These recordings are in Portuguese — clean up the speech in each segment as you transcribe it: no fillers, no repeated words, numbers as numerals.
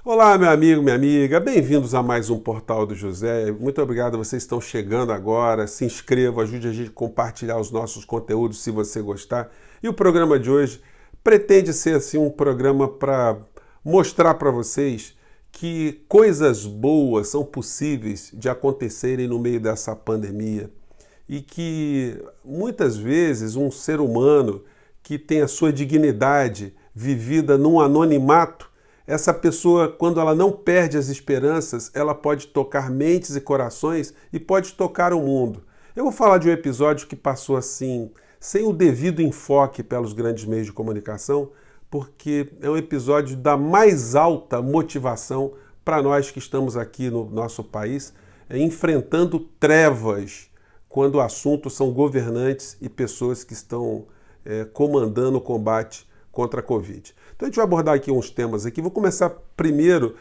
Olá, meu amigo, minha amiga, bem-vindos a mais um Portal do José. Muito obrigado a vocês que estão chegando agora. Se inscreva, ajude a gente a compartilhar os nossos conteúdos se você gostar. E o programa de hoje pretende ser assim um programa para mostrar para vocês que coisas boas são possíveis de acontecerem no meio dessa pandemia e que muitas vezes um ser humano que tem a sua dignidade vivida num anonimato, essa pessoa, quando ela não perde as esperanças, ela pode tocar mentes e corações e pode tocar o mundo. Eu vou falar de um episódio que passou assim, sem o devido enfoque pelos grandes meios de comunicação, porque é um episódio da mais alta motivação para nós que estamos aqui no nosso país, enfrentando trevas, quando o assunto são governantes e pessoas que estão comandando o combate contra a Covid. Então a gente vai abordar aqui uns temas aqui. Vou começar primeiro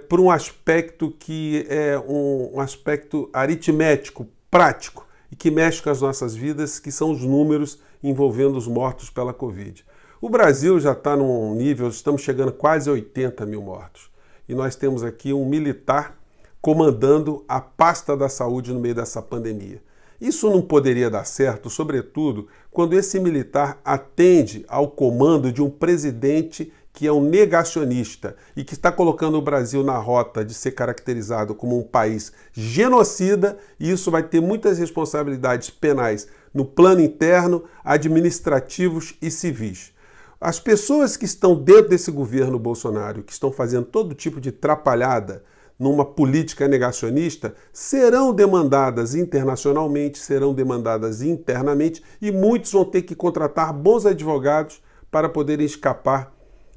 por um aspecto que é um aspecto aritmético, prático, e que mexe com as nossas vidas, que são os números envolvendo os mortos pela Covid. O Brasil já está num nível, estamos chegando a quase 80 mil mortos. E nós temos aqui um militar comandando a pasta da saúde no meio dessa pandemia. Isso não poderia dar certo, sobretudo, quando esse militar atende ao comando de um presidente que é um negacionista e que está colocando o Brasil na rota de ser caracterizado como um país genocida, e isso vai ter muitas responsabilidades penais no plano interno, administrativos e civis. As pessoas que estão dentro desse governo Bolsonaro, que estão fazendo todo tipo de trapalhada numa política negacionista, serão demandadas internacionalmente, serão demandadas internamente e muitos vão ter que contratar bons advogados para poderem escapar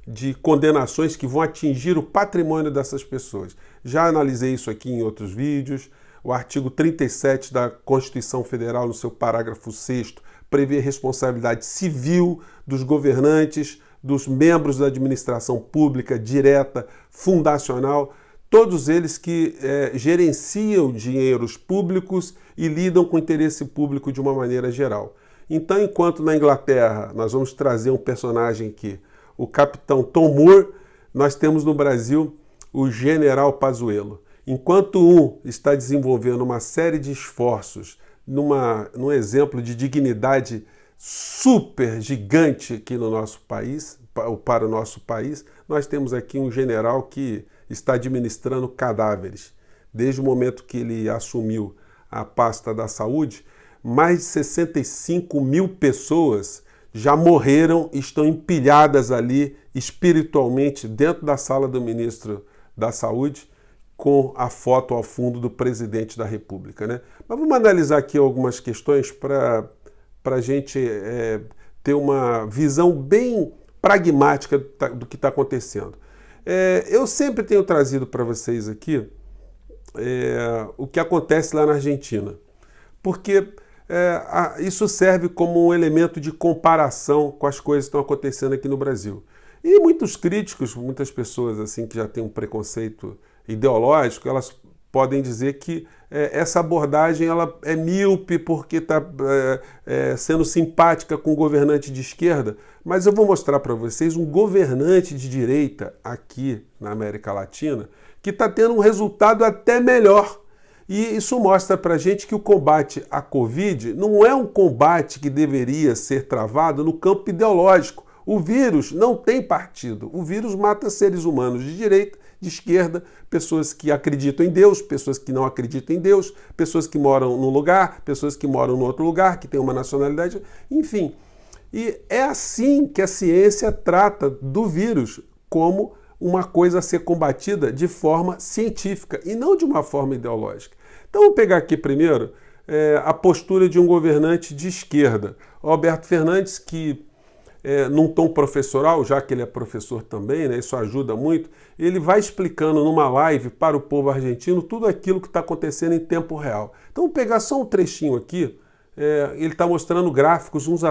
de condenações que vão atingir o patrimônio dessas pessoas. Já analisei isso aqui em outros vídeos. O artigo 37 da Constituição Federal, no seu parágrafo 6º, prevê responsabilidade civil dos governantes, dos membros da administração pública direta, fundacional, todos eles que gerenciam dinheiros públicos e lidam com o interesse público de uma maneira geral. Então, enquanto na Inglaterra nós vamos trazer um personagem aqui, o capitão Tom Moore, nós temos no Brasil o general Pazuello. Enquanto um está desenvolvendo uma série de esforços num exemplo de dignidade super gigante aqui no nosso país, para o nosso país, nós temos aqui um general que está administrando cadáveres. Desde o momento que ele assumiu a pasta da saúde, mais de 65 mil pessoas já morreram e estão empilhadas ali espiritualmente dentro da sala do ministro da Saúde, com a foto ao fundo do presidente da República, né? Mas vamos analisar aqui algumas questões para a gente ter uma visão bem pragmática do que está acontecendo. Eu sempre tenho trazido para vocês aqui o que acontece lá na Argentina, porque isso serve como um elemento de comparação com as coisas que estão acontecendo aqui no Brasil. E muitos críticos, muitas pessoas assim que já têm um preconceito ideológico, elas podem dizer que essa abordagem ela é míope porque está sendo simpática com o governante de esquerda, mas eu vou mostrar para vocês um governante de direita aqui na América Latina que está tendo um resultado até melhor. E isso mostra para a gente que o combate à Covid não é um combate que deveria ser travado no campo ideológico. O vírus não tem partido. O vírus mata seres humanos de direita, de esquerda, pessoas que acreditam em Deus, pessoas que não acreditam em Deus, pessoas que moram num lugar, pessoas que moram em outro lugar, que têm uma nacionalidade, enfim. E é assim que a ciência trata do vírus, como uma coisa a ser combatida de forma científica e não de uma forma ideológica. Então vamos pegar aqui primeiro a postura de um governante de esquerda, Alberto Fernandes, que num tom professoral, já que ele é professor também, né, isso ajuda muito, ele vai explicando numa live para o povo argentino tudo aquilo que está acontecendo em tempo real. Então vamos pegar só um trechinho aqui, ele está mostrando gráficos uns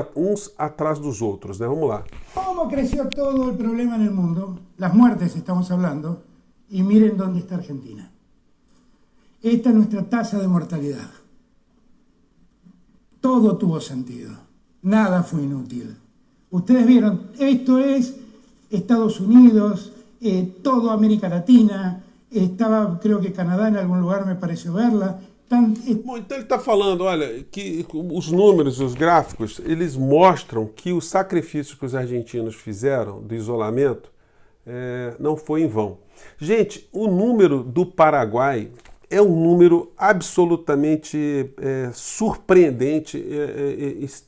atrás dos outros, né? Vamos lá. ¿Cómo creció todo el problema en el mundo? Las muertes estamos hablando, y miren dónde está Argentina. Esta es nuestra tasa de mortalidad. Todo tuvo sentido, nada fue inútil. Ustedes vieron, esto es Estados Unidos, toda América Latina, estaba creo que Canadá en algún lugar me pareció verla. Bom, então ele está falando, olha, que os números, os gráficos, eles mostram que o sacrifício que os argentinos fizeram do isolamento não foi em vão. Gente, o número do Paraguai é um número absolutamente surpreendente,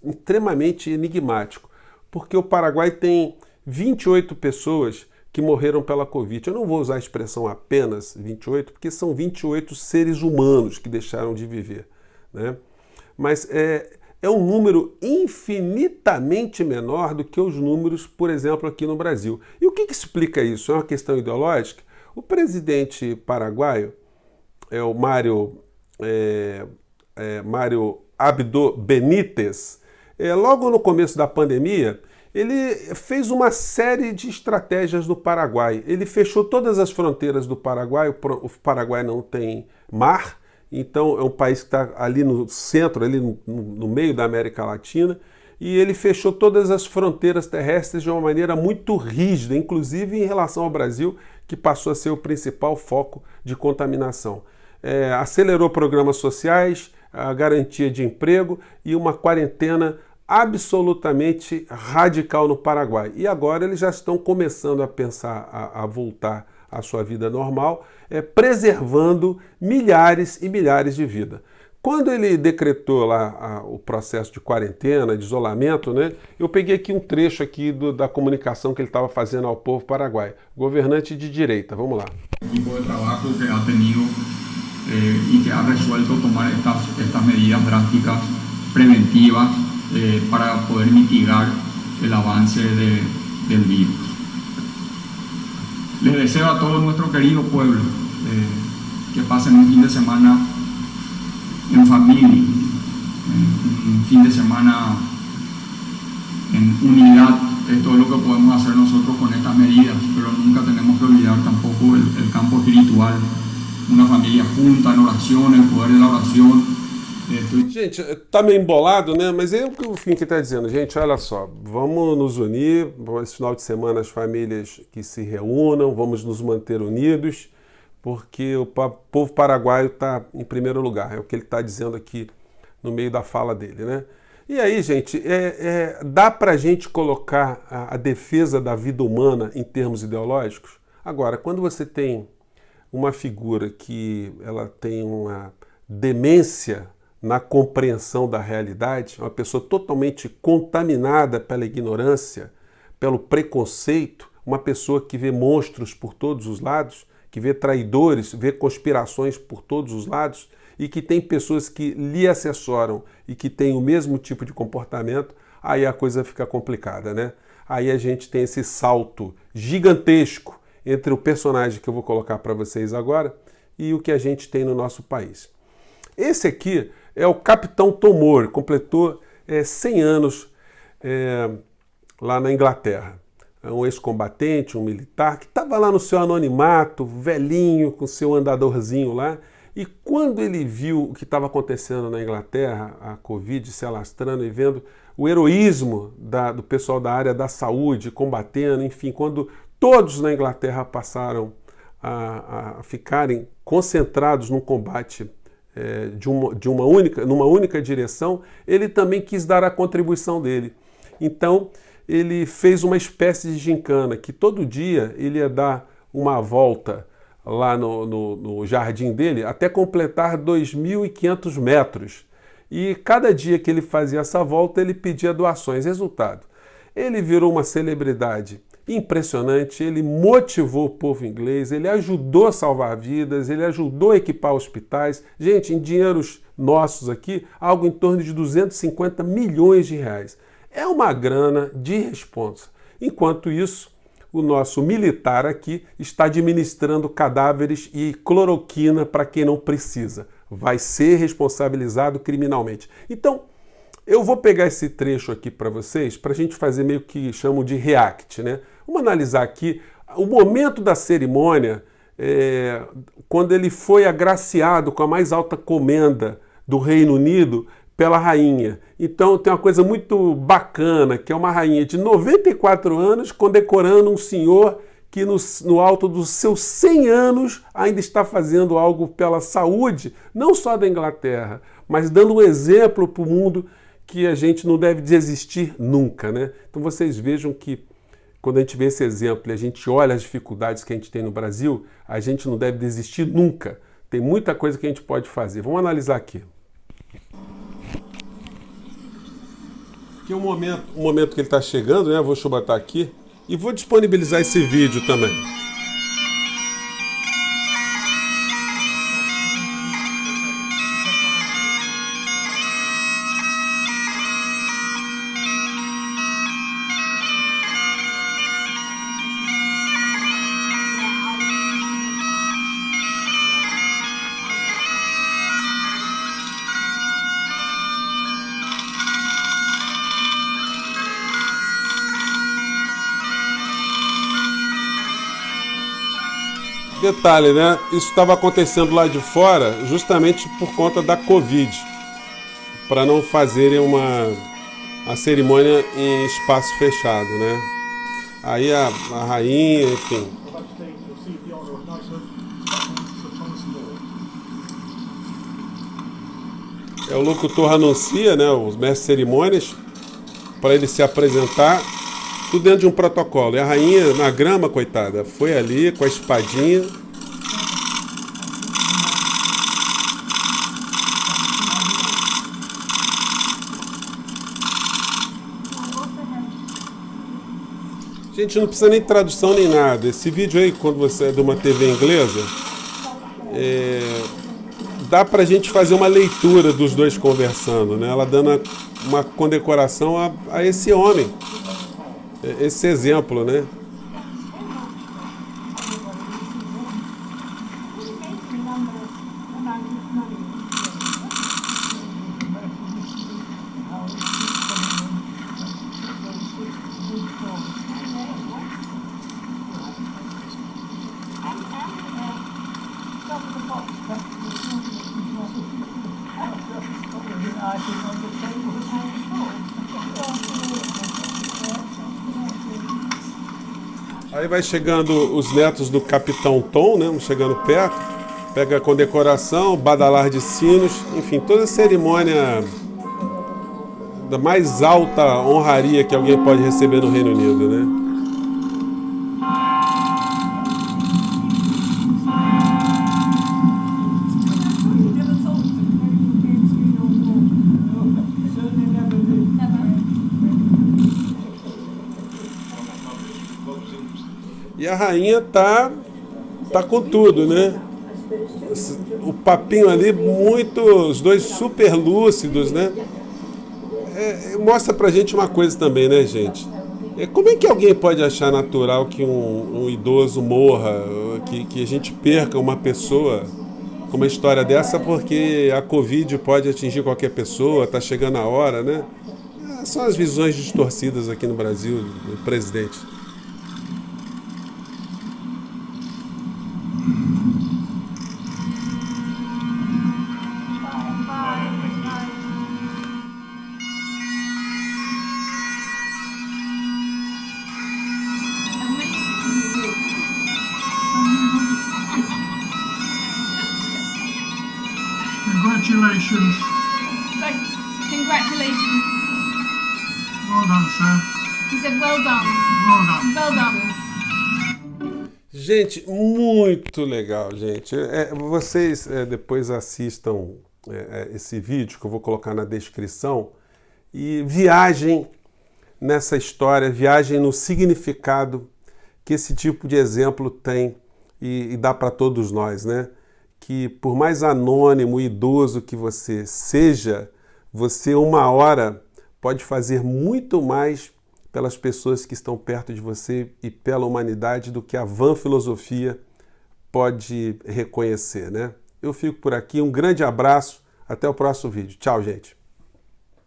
extremamente enigmático, porque o Paraguai tem 28 pessoas que morreram pela Covid. Eu não vou usar a expressão apenas 28, porque são 28 seres humanos que deixaram de viver, né? Mas é um número infinitamente menor do que os números, por exemplo, aqui no Brasil. E o que explica isso? É uma questão ideológica? O presidente paraguaio, o Mário Abdo Benítez, logo no começo da pandemia, ele fez uma série de estratégias no Paraguai. Ele fechou todas as fronteiras do Paraguai. O Paraguai não tem mar, então é um país que está ali no centro, ali no meio da América Latina, e ele fechou todas as fronteiras terrestres de uma maneira muito rígida, inclusive em relação ao Brasil, que passou a ser o principal foco de contaminação. Acelerou programas sociais, a garantia de emprego e uma quarentena absolutamente radical no Paraguai. E agora eles já estão começando a pensar a voltar à sua vida normal, preservando milhares e milhares de vidas. Quando ele decretou lá o processo de quarentena, de isolamento, né, eu peguei aqui um trecho aqui da comunicação que ele estava fazendo ao povo paraguaio. Governante de direita, vamos lá. O equipo de trabajo que ha tenido y que ha resuelto tomar estas medidas drásticas preventivas para poder mitigar el avance del virus. Les deseo a todo nuestro querido pueblo que pasen un fin de semana en familia, un fin de semana en unidad. Esto es lo que podemos hacer nosotros con estas medidas, pero nunca tenemos que olvidar tampoco el campo espiritual, una familia junta en oración, el poder de la oración. Gente, tá meio embolado, né? Mas é o que o fim que tá dizendo, gente, olha só, vamos nos unir, esse final de semana as famílias que se reúnam, vamos nos manter unidos, porque o povo paraguaio está em primeiro lugar, é o que ele está dizendo aqui no meio da fala dele, né? E aí, gente, dá pra gente colocar a defesa da vida humana em termos ideológicos? Agora, quando você tem uma figura que ela tem uma demência na compreensão da realidade, uma pessoa totalmente contaminada pela ignorância, pelo preconceito, uma pessoa que vê monstros por todos os lados, que vê traidores, vê conspirações por todos os lados e que tem pessoas que lhe assessoram e que têm o mesmo tipo de comportamento, aí a coisa fica complicada, né? Aí a gente tem esse salto gigantesco entre o personagem que eu vou colocar para vocês agora e o que a gente tem no nosso país. Esse aqui é o Capitão Tomor, completou 100 anos lá na Inglaterra. É um ex-combatente, um militar, que estava lá no seu anonimato, velhinho, com seu andadorzinho lá, e quando ele viu o que estava acontecendo na Inglaterra, a Covid se alastrando e vendo o heroísmo do pessoal da área da saúde combatendo, enfim, quando todos na Inglaterra passaram a ficarem concentrados num combate numa única direção, ele também quis dar a contribuição dele. Então, ele fez uma espécie de gincana, que todo dia ele ia dar uma volta lá no jardim dele, até completar 2.500 metros. E cada dia que ele fazia essa volta, ele pedia doações. Resultado, ele virou uma celebridade impressionante, ele motivou o povo inglês, ele ajudou a salvar vidas, ele ajudou a equipar hospitais. Gente, em dinheiros nossos aqui, algo em torno de 250 milhões de reais. É uma grana de responsa. Enquanto isso, o nosso militar aqui está administrando cadáveres e cloroquina para quem não precisa. Vai ser responsabilizado criminalmente. Então, eu vou pegar esse trecho aqui para vocês, para a gente fazer meio que chamam de react, né? Vamos analisar aqui o momento da cerimônia, quando ele foi agraciado com a mais alta comenda do Reino Unido pela rainha. Então tem uma coisa muito bacana, que é uma rainha de 94 anos condecorando um senhor que no alto dos seus 100 anos ainda está fazendo algo pela saúde, não só da Inglaterra, mas dando um exemplo para o mundo que a gente não deve desistir nunca, né? Então vocês vejam que quando a gente vê esse exemplo e a gente olha as dificuldades que a gente tem no Brasil, a gente não deve desistir nunca. Tem muita coisa que a gente pode fazer. Vamos analisar aqui. Aqui é o momento que ele está chegando, né? Vou botar aqui e vou disponibilizar esse vídeo também. Detalhe, né? Isso estava acontecendo lá de fora justamente por conta da Covid, para não fazerem a cerimônia em espaço fechado, né? Aí a rainha, enfim. O locutor anuncia, né, os mestres de cerimônias, para ele se apresentar. Tudo dentro de um protocolo. E a rainha, na grama, coitada, foi ali com a espadinha. Gente, não precisa nem tradução nem nada. Esse vídeo aí, quando você é de uma TV inglesa, dá pra gente fazer uma leitura dos dois conversando, né? Ela dando uma condecoração a esse homem. Esse exemplo, né? Aí vai chegando os netos do Capitão Tom, né? Chegando perto, pega a condecoração, badalar de sinos, enfim, toda a cerimônia da mais alta honraria que alguém pode receber no Reino Unido, né? E a rainha tá com tudo, né? O papinho ali, os dois super lúcidos, né? Mostra pra gente uma coisa também, né, gente? Como é que alguém pode achar natural que um idoso morra, que a gente perca uma pessoa com uma história dessa, porque a Covid pode atingir qualquer pessoa, tá chegando a hora, né? São as visões distorcidas aqui no Brasil do presidente. Congratulations. Thanks. Congratulations. Well done, sir. He said, well done. Well done. Well done. Gente, muito legal, gente. Vocês depois assistam esse vídeo que eu vou colocar na descrição e viajem nessa história, viajem no significado que esse tipo de exemplo tem e dá para todos nós, né? Que por mais anônimo e idoso que você seja, você uma hora pode fazer muito mais pelas pessoas que estão perto de você e pela humanidade do que a vã filosofia pode reconhecer, né? Eu fico por aqui, um grande abraço, até o próximo vídeo. Tchau, gente!